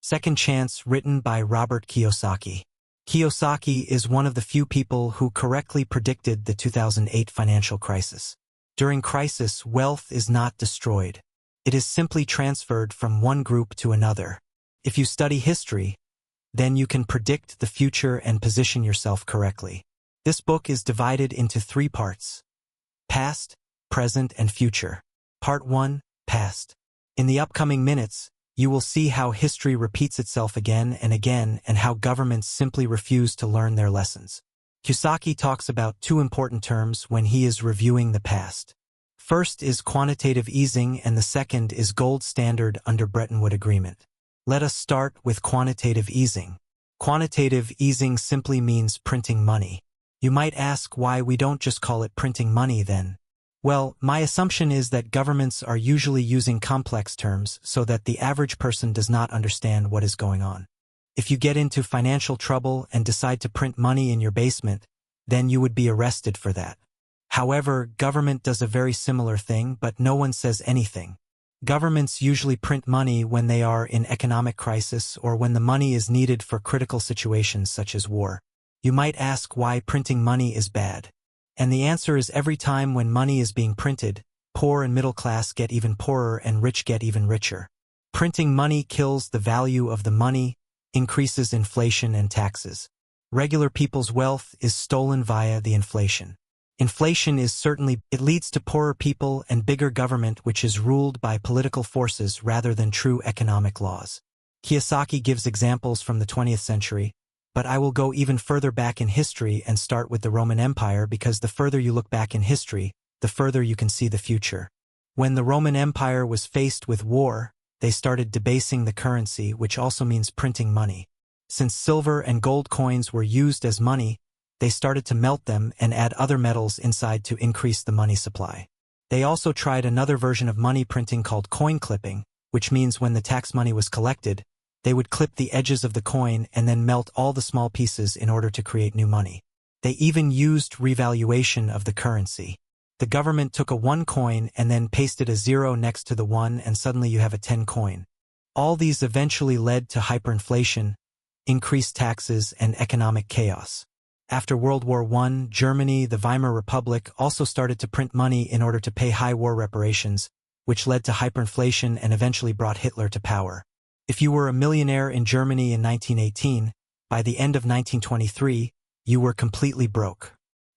Second Chance, written by Robert Kiyosaki. Kiyosaki is one of the few people who correctly predicted the 2008 financial crisis. During crisis, wealth is not destroyed. It is simply transferred from one group to another. If you study history, then you can predict the future and position yourself correctly. This book is divided into 3 parts: past, present, and future. Part 1, Past. In the upcoming minutes, you will see how history repeats itself again and how governments simply refuse to learn their lessons. Kiyosaki talks about 2 important terms when he is reviewing the past. First is quantitative easing and the second is gold standard under Bretton Woods Agreement. Let us start with quantitative easing. Quantitative easing simply means printing money. You might ask why we don't just call it printing money then. Well, my assumption is that governments are usually using complex terms so that the average person does not understand what is going on. If you get into financial trouble and decide to print money in your basement, then you would be arrested for that. However, government does a very similar thing, but no one says anything. Governments usually print money when they are in economic crisis or when the money is needed for critical situations such as war. You might ask why printing money is bad. And the answer is every time when money is being printed, poor and middle class get even poorer and rich get even richer. Printing money kills the value of the money, increases inflation and taxes. Regular people's wealth is stolen via the inflation. Inflation it leads to poorer people and bigger government which is ruled by political forces rather than true economic laws. Kiyosaki gives examples from the 20th century, but I will go even further back in history and start with the Roman Empire because the further you look back in history, the further you can see the future. When the Roman Empire was faced with war, they started debasing the currency, which also means printing money. Since silver and gold coins were used as money, they started to melt them and add other metals inside to increase the money supply. They also tried another version of money printing called coin clipping, which means when the tax money was collected, they would clip the edges of the coin and then melt all the small pieces in order to create new money. They even used revaluation of the currency. The government took a 1 coin and then pasted a 0 next to the 1 and suddenly you have a 10 coin. All these eventually led to hyperinflation, increased taxes, and economic chaos. After World War I, Germany, the Weimar Republic, also started to print money in order to pay high war reparations, which led to hyperinflation and eventually brought Hitler to power. If you were a millionaire in Germany in 1918, by the end of 1923, you were completely broke.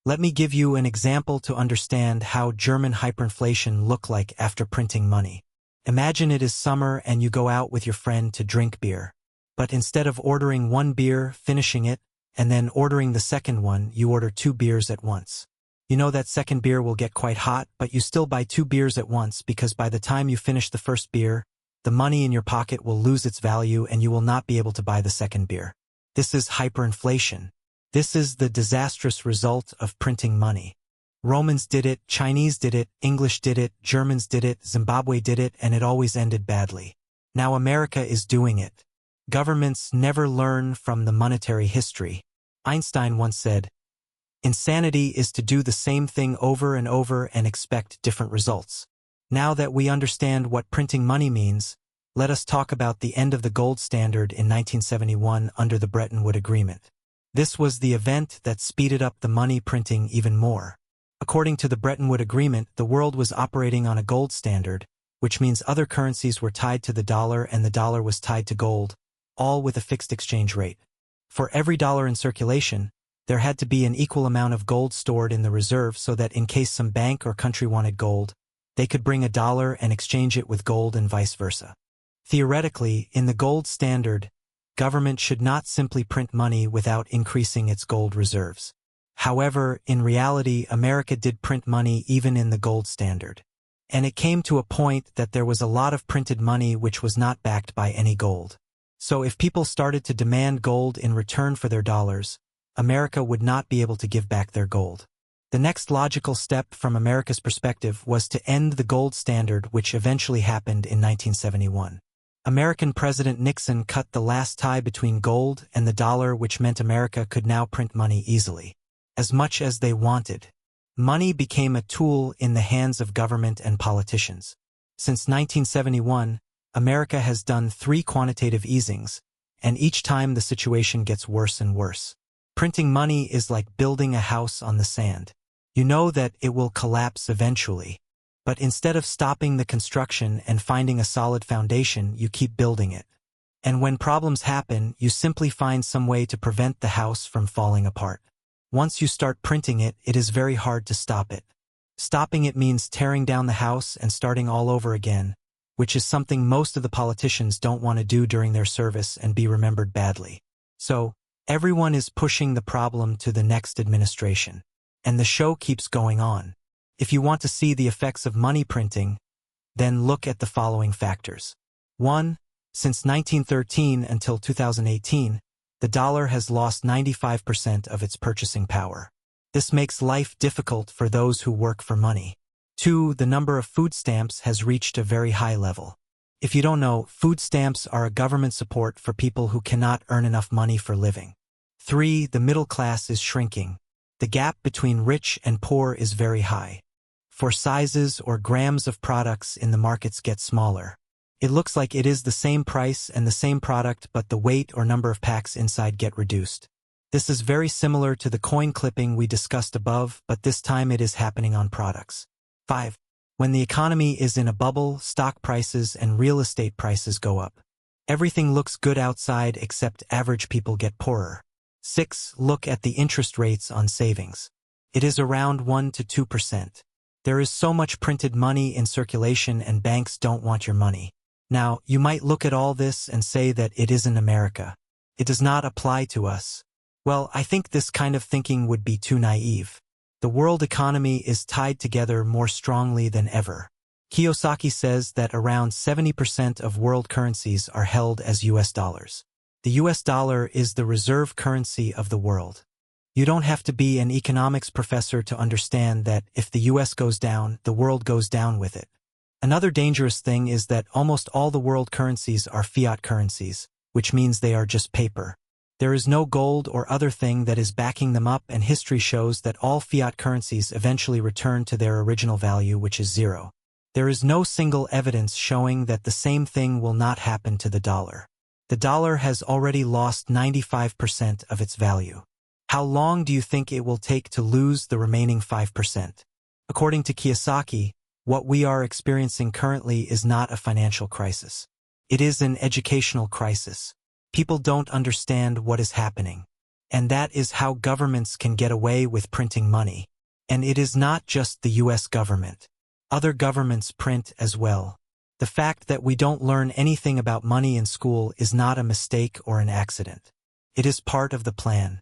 Let me give you an example to understand how German hyperinflation looked like after printing money. Imagine it is summer and you go out with your friend to drink beer. But instead of ordering 1 beer, finishing it, and then ordering the second one, you order 2 beers at once. You know that second beer will get quite hot, but you still buy 2 beers at once because by the time you finish the first beer, the money in your pocket will lose its value and you will not be able to buy the second beer. This is hyperinflation. This is the disastrous result of printing money. Romans did it, Chinese did it, English did it, Germans did it, Zimbabwe did it, and it always ended badly. Now America is doing it. Governments never learn from the monetary history. Einstein once said, "Insanity is to do the same thing over and over and expect different results." Now that we understand what printing money means, let us talk about the end of the gold standard in 1971 under the Bretton Woods Agreement. This was the event that speeded up the money printing even more. According to the Bretton Woods Agreement, the world was operating on a gold standard, which means other currencies were tied to the dollar and the dollar was tied to gold, all with a fixed exchange rate. For every dollar in circulation, there had to be an equal amount of gold stored in the reserve so that in case some bank or country wanted gold, they could bring a dollar and exchange it with gold and vice versa. Theoretically, in the gold standard, government should not simply print money without increasing its gold reserves. However, in reality, America did print money even in the gold standard. And it came to a point that there was a lot of printed money which was not backed by any gold. So if people started to demand gold in return for their dollars, America would not be able to give back their gold. The next logical step from America's perspective was to end the gold standard, which eventually happened in 1971. American President Nixon cut the last tie between gold and the dollar, which meant America could now print money easily, as much as they wanted. Money became a tool in the hands of government and politicians. Since 1971, America has done 3 quantitative easings, and each time the situation gets worse and worse. Printing money is like building a house on the sand. You know that it will collapse eventually, but instead of stopping the construction and finding a solid foundation, you keep building it. And when problems happen, you simply find some way to prevent the house from falling apart. Once you start printing it, it is very hard to stop it. Stopping it means tearing down the house and starting all over again, which is something most of the politicians don't want to do during their service and be remembered badly. So, everyone is pushing the problem to the next administration. And the show keeps going on. If you want to see the effects of money printing, then look at the following factors. 1. Since 1913 until 2018, the dollar has lost 95% of its purchasing power. This makes life difficult for those who work for money. 2. The number of food stamps has reached a very high level. If you don't know, food stamps are a government support for people who cannot earn enough money for living. 3. The middle class is shrinking. The gap between rich and poor is very high. For sizes or grams of products in the markets get smaller. It looks like it is the same price and the same product, but the weight or number of packs inside get reduced. This is very similar to the coin clipping we discussed above, but this time it is happening on products. 5. When the economy is in a bubble, stock prices and real estate prices go up. Everything looks good outside except average people get poorer. 6. Look at the interest rates on savings. It is around 1 to 2%. There is so much printed money in circulation and banks don't want your money. Now, you might look at all this and say that it isn't America. It does not apply to us. Well, I think this kind of thinking would be too naive. The world economy is tied together more strongly than ever. Kiyosaki says that around 70% of world currencies are held as US dollars. The US dollar is the reserve currency of the world. You don't have to be an economics professor to understand that if the US goes down, the world goes down with it. Another dangerous thing is that almost all the world currencies are fiat currencies, which means they are just paper. There is no gold or other thing that is backing them up, and history shows that all fiat currencies eventually return to their original value, which is zero. There is no single evidence showing that the same thing will not happen to the dollar. The dollar has already lost 95% of its value. How long do you think it will take to lose the remaining 5%? According to Kiyosaki, what we are experiencing currently is not a financial crisis. It is an educational crisis. People don't understand what is happening. And that is how governments can get away with printing money. And it is not just the US government. Other governments print as well. The fact that we don't learn anything about money in school is not a mistake or an accident. It is part of the plan.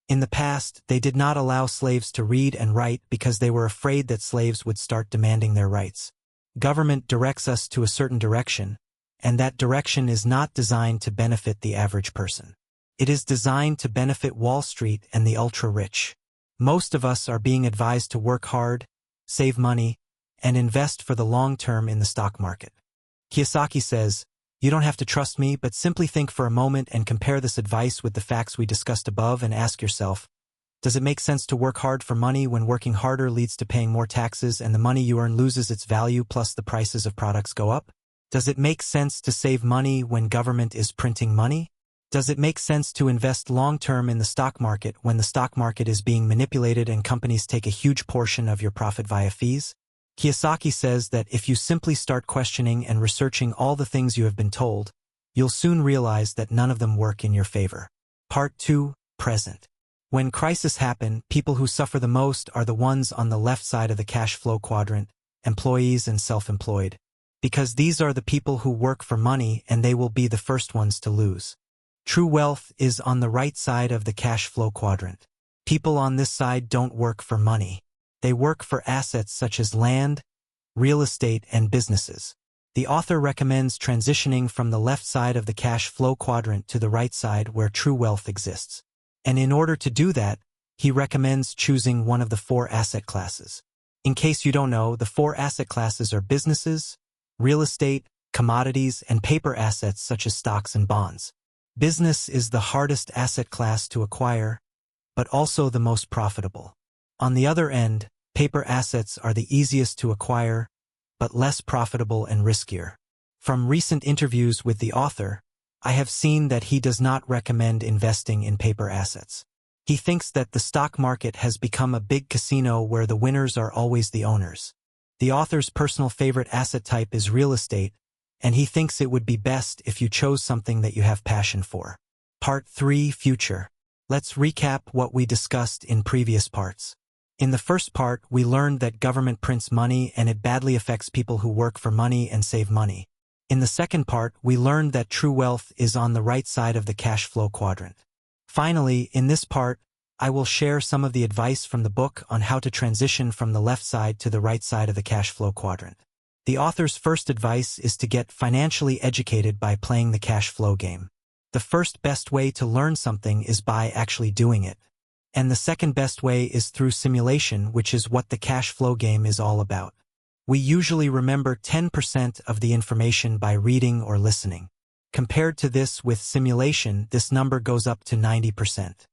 In the past, they did not allow slaves to read and write because they were afraid that slaves would start demanding their rights. Government directs us to a certain direction, and that direction is not designed to benefit the average person. It is designed to benefit Wall Street and the ultra-rich. Most of us are being advised to work hard, save money, and invest for the long term in the stock market. Kiyosaki says, "You don't have to trust me, but simply think for a moment and compare this advice with the facts we discussed above and ask yourself, does it make sense to work hard for money when working harder leads to paying more taxes and the money you earn loses its value plus the prices of products go up? Does it make sense to save money when government is printing money? Does it make sense to invest long-term in the stock market when the stock market is being manipulated and companies take a huge portion of your profit via fees?" Kiyosaki says that if you simply start questioning and researching all the things you have been told, you'll soon realize that none of them work in your favor. Part 2. Present. When crises happen, people who suffer the most are the ones on the left side of the cash flow quadrant, employees and self-employed, because these are the people who work for money and they will be the first ones to lose. True wealth is on the right side of the cash flow quadrant. People on this side don't work for money. They work for assets such as land, real estate, and businesses. The author recommends transitioning from the left side of the cash flow quadrant to the right side where true wealth exists. And in order to do that, he recommends choosing one of the 4 asset classes. In case you don't know, the 4 asset classes are businesses, real estate, commodities, and paper assets such as stocks and bonds. Business is the hardest asset class to acquire, but also the most profitable. On the other end, paper assets are the easiest to acquire, but less profitable and riskier. From recent interviews with the author, I have seen that he does not recommend investing in paper assets. He thinks that the stock market has become a big casino where the winners are always the owners. The author's personal favorite asset type is real estate, and he thinks it would be best if you chose something that you have passion for. Part 3: Future. Let's recap what we discussed in previous parts. In the first part, we learned that government prints money and it badly affects people who work for money and save money. In the second part, we learned that true wealth is on the right side of the cash flow quadrant. Finally, in this part, I will share some of the advice from the book on how to transition from the left side to the right side of the cash flow quadrant. The author's first advice is to get financially educated by playing the cash flow game. The first best way to learn something is by actually doing it. And the second best way is through simulation, which is what the cash flow game is all about. We usually remember 10% of the information by reading or listening. Compared to this with simulation, this number goes up to 90%.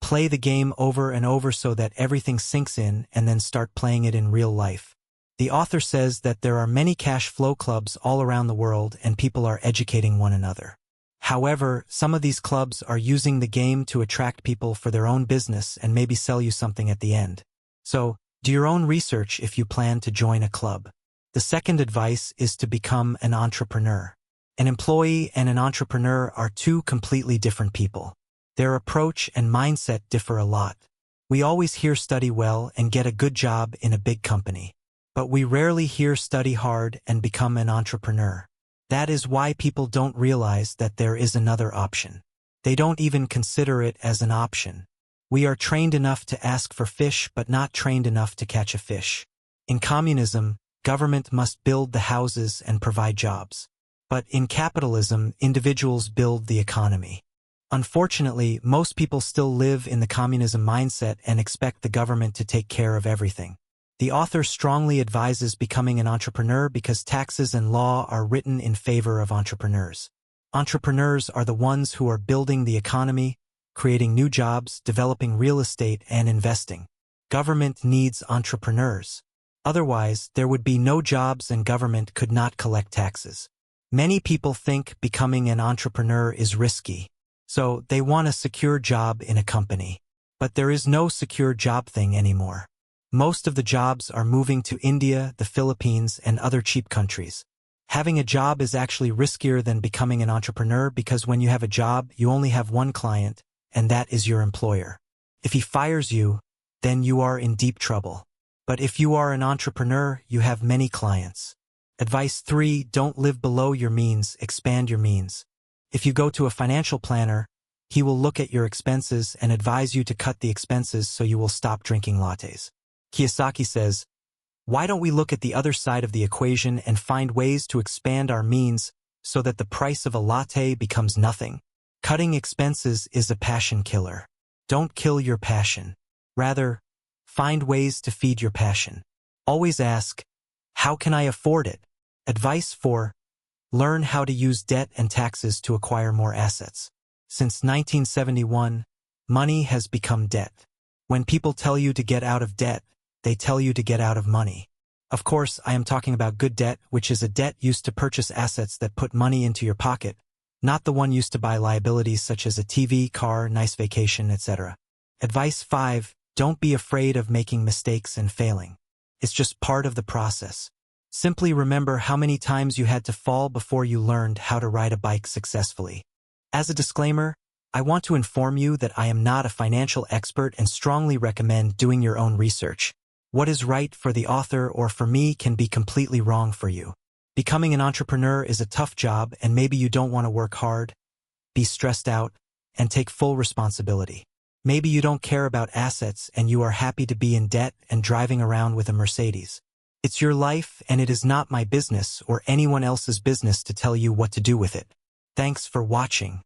Play the game over and over so that everything sinks in and then start playing it in real life. The author says that there are many cash flow clubs all around the world and people are educating one another. However, some of these clubs are using the game to attract people for their own business and maybe sell you something at the end. So, do your own research if you plan to join a club. The second advice is to become an entrepreneur. An employee and an entrepreneur are two completely different people. Their approach and mindset differ a lot. We always hear study well and get a good job in a big company. But we rarely hear study hard and become an entrepreneur. That is why people don't realize that there is another option. They don't even consider it as an option. We are trained enough to ask for fish but not trained enough to catch a fish. In communism, government must build the houses and provide jobs. But in capitalism, individuals build the economy. Unfortunately, most people still live in the communism mindset and expect the government to take care of everything. The author strongly advises becoming an entrepreneur because taxes and law are written in favor of entrepreneurs. Entrepreneurs are the ones who are building the economy, creating new jobs, developing real estate, and investing. Government needs entrepreneurs. Otherwise, there would be no jobs and government could not collect taxes. Many people think becoming an entrepreneur is risky, so they want a secure job in a company. But there is no secure job thing anymore. Most of the jobs are moving to India, the Philippines, and other cheap countries. Having a job is actually riskier than becoming an entrepreneur because when you have a job, you only have one client, and that is your employer. If he fires you, then you are in deep trouble. But if you are an entrepreneur, you have many clients. Advice 3: don't live below your means, expand your means. If you go to a financial planner, he will look at your expenses and advise you to cut the expenses so you will stop drinking lattes. Kiyosaki says, why don't we look at the other side of the equation and find ways to expand our means so that the price of a latte becomes nothing? Cutting expenses is a passion killer. Don't kill your passion. Rather, find ways to feed your passion. Always ask, how can I afford it? Advice 4: learn how to use debt and taxes to acquire more assets. Since 1971, money has become debt. When people tell you to get out of debt, they tell you to get out of money. Of course, I am talking about good debt, which is a debt used to purchase assets that put money into your pocket, not the one used to buy liabilities such as a TV, car, nice vacation, etc. Advice 5: don't be afraid of making mistakes and failing. It's just part of the process. Simply remember how many times you had to fall before you learned how to ride a bike successfully. As a disclaimer, I want to inform you that I am not a financial expert and strongly recommend doing your own research. What is right for the author or for me can be completely wrong for you. Becoming an entrepreneur is a tough job and maybe you don't want to work hard, be stressed out, and take full responsibility. Maybe you don't care about assets and you are happy to be in debt and driving around with a Mercedes. It's your life and it is not my business or anyone else's business to tell you what to do with it. Thanks for watching.